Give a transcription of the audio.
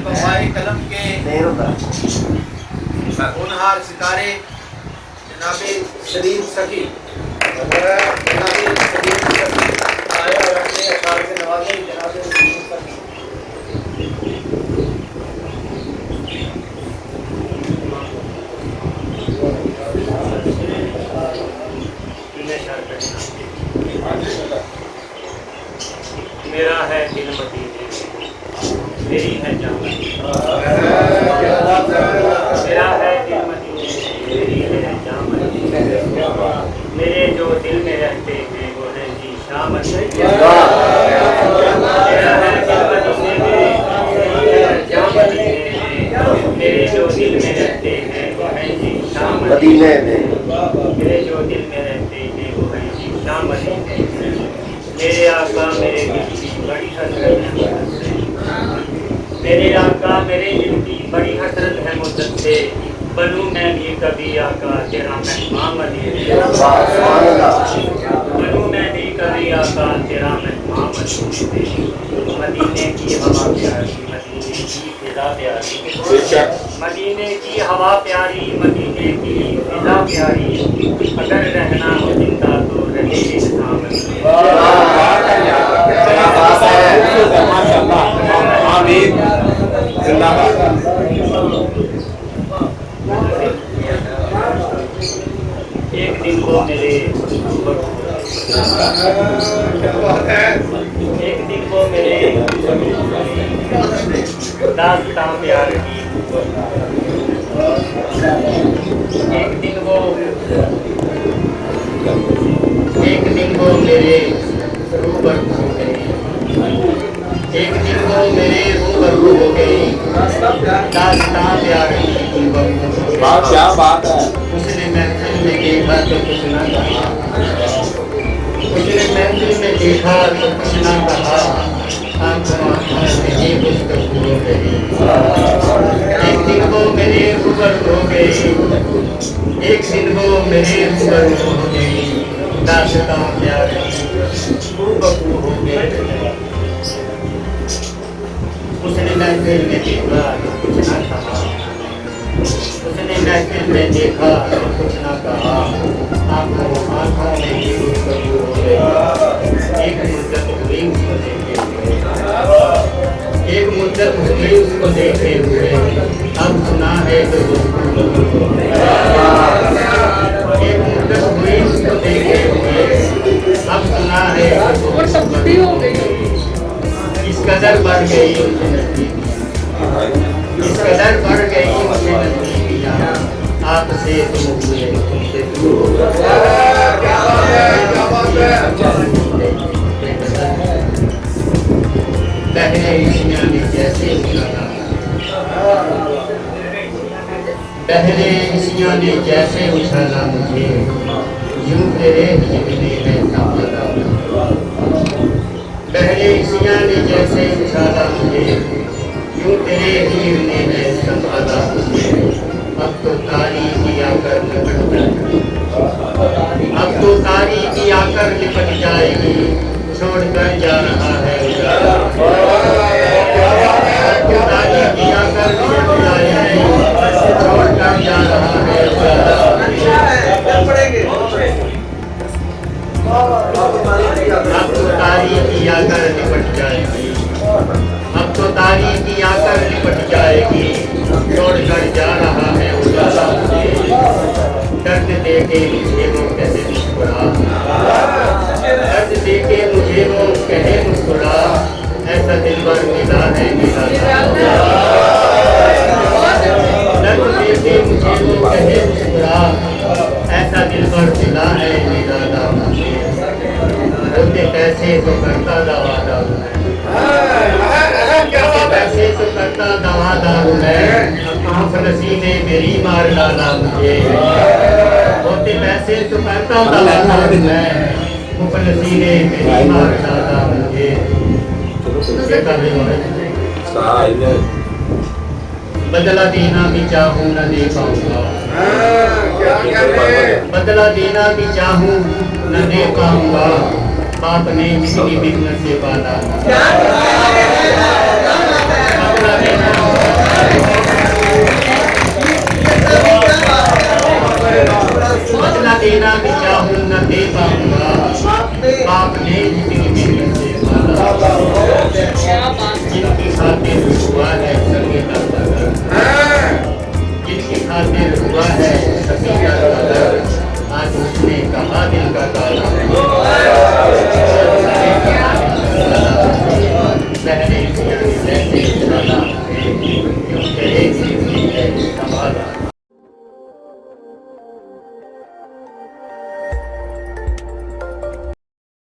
बवाए कलम के होनहार सितारे जनाबे सलीम सखी जनाबे सलीम सखी आए और अपने अशार से नवाजे जनाबे सलीम सखी। मेरा है दिल मदीने मेरी है जान, मेरा है दिल मदीने मेरी है जान, मेरे जो दिल में रहते हैं वो है जी शाम। मेरा है दिल मदीने मेरे जो दिल में रहते हैं वो है जी शाम मदीने में, मेरे जो दिल में रहते हैं वो है जी शाम मदीने। मेरे आका मेरे दिल की बड़ी हसरत है मुद्दत से, मेरे आका मेरे दिल की बड़ी हसरत है मुद्दत से, बनूं मैं भी कभी आका तेरा मेहमान मदीने, बनूं मैं भी कभी आका तेरा मेहमान मदीने। मदीने की हवा प्यारी मदीने की फिजा प्यारी, मदीने की हवा प्यारी मदीने की फिजा प्यारी, अगर रहना हो जिंदा तो रहे इंसान आमीन जिंदाबाद। एक दिन वो मेरे एक दिन वो मेरे दास्तां प्यार की, एक दिन वो मेरे रूबरू हो गई, एक दिन वो मेरे रूबरू हो गई, दास्तां प्यार की। क्या बात है। उसने महफिल में देखा तो कुछ ना कहा, उसने महफिल में देखा तो कुछ ना कहा, आंखों में ये गुफ्तगू हो गई। एक दिन वो मेरे रूबरू हो गई, एक दिन वो मेरे रूबरू हो गई, दास्तां प्यार की रूबरू हो गई। उसने महफिल में देखा तो कुछ ना कहा, उसने महफिल में देखा तो कुछ ना कहा, आंखों में ये गुफ्तगू हो गई। एक मुद्दत हुई उसको देखे हुए, एक मुद्दत हुई उसको देखे हुए, अब सुना है तो एक मुद्दत हुई उसको देखे हुए, अब सुना है तो इस कदर बढ़ गई उनसे नजदीकी, इस कदर बढ़ गई उनसे नजदीकियाँ, आपसे तुम हुए तुमसे दूर हो गए। पहले इश्क़ ने जैसे उछाला, पहले इश्क़ ने जैसे उछाला मुझे, यूं तेरे हिस्से है संभाला। पहले इश्क़ ने जैसे उछाला मुझे, यूं तेरे हीर ने है संभाला मुझे। अब तो तारीकी आकर लिपट जाएगी, अब तो तारीकी आकर लिपट जाएगी, छोड़कर जा रहा है उजाला। अब तो तारीकी आकर लिपट जाएगी, छोड़कर जा रहा है उजाला। अब तो तारीकी आकर लिपट जाएगी, अब तो तारीकी आकर लिपट जाएगी, छोड़कर जा रहा है उजाला मुझे। दर्द देके मुझे वो कहे मुस्कुरा, दर्द देके मुझे वो कहे मुस्कुरा, ऐसा दिलबर मिला है निराला। दर्द देके मुझे वो कहे मुस्कुरा, ऐसा दिलबर मिला है निराला मुझे। होते पैसे तो करता दवादार मैं, पैसे तो करता दवादार मैं, मुफलसी ने मेरी मार डाला मुझे। होते पैसे तो करता दवादार मैं, मुफलसी ने मेरी मार डाला मुझे। बदला देना भी चाहूँ न दे पाऊंगा, बदला देना भी चाहूँ न दे पाऊंगा, बाप ने जिसकी मिन्नत से पाला,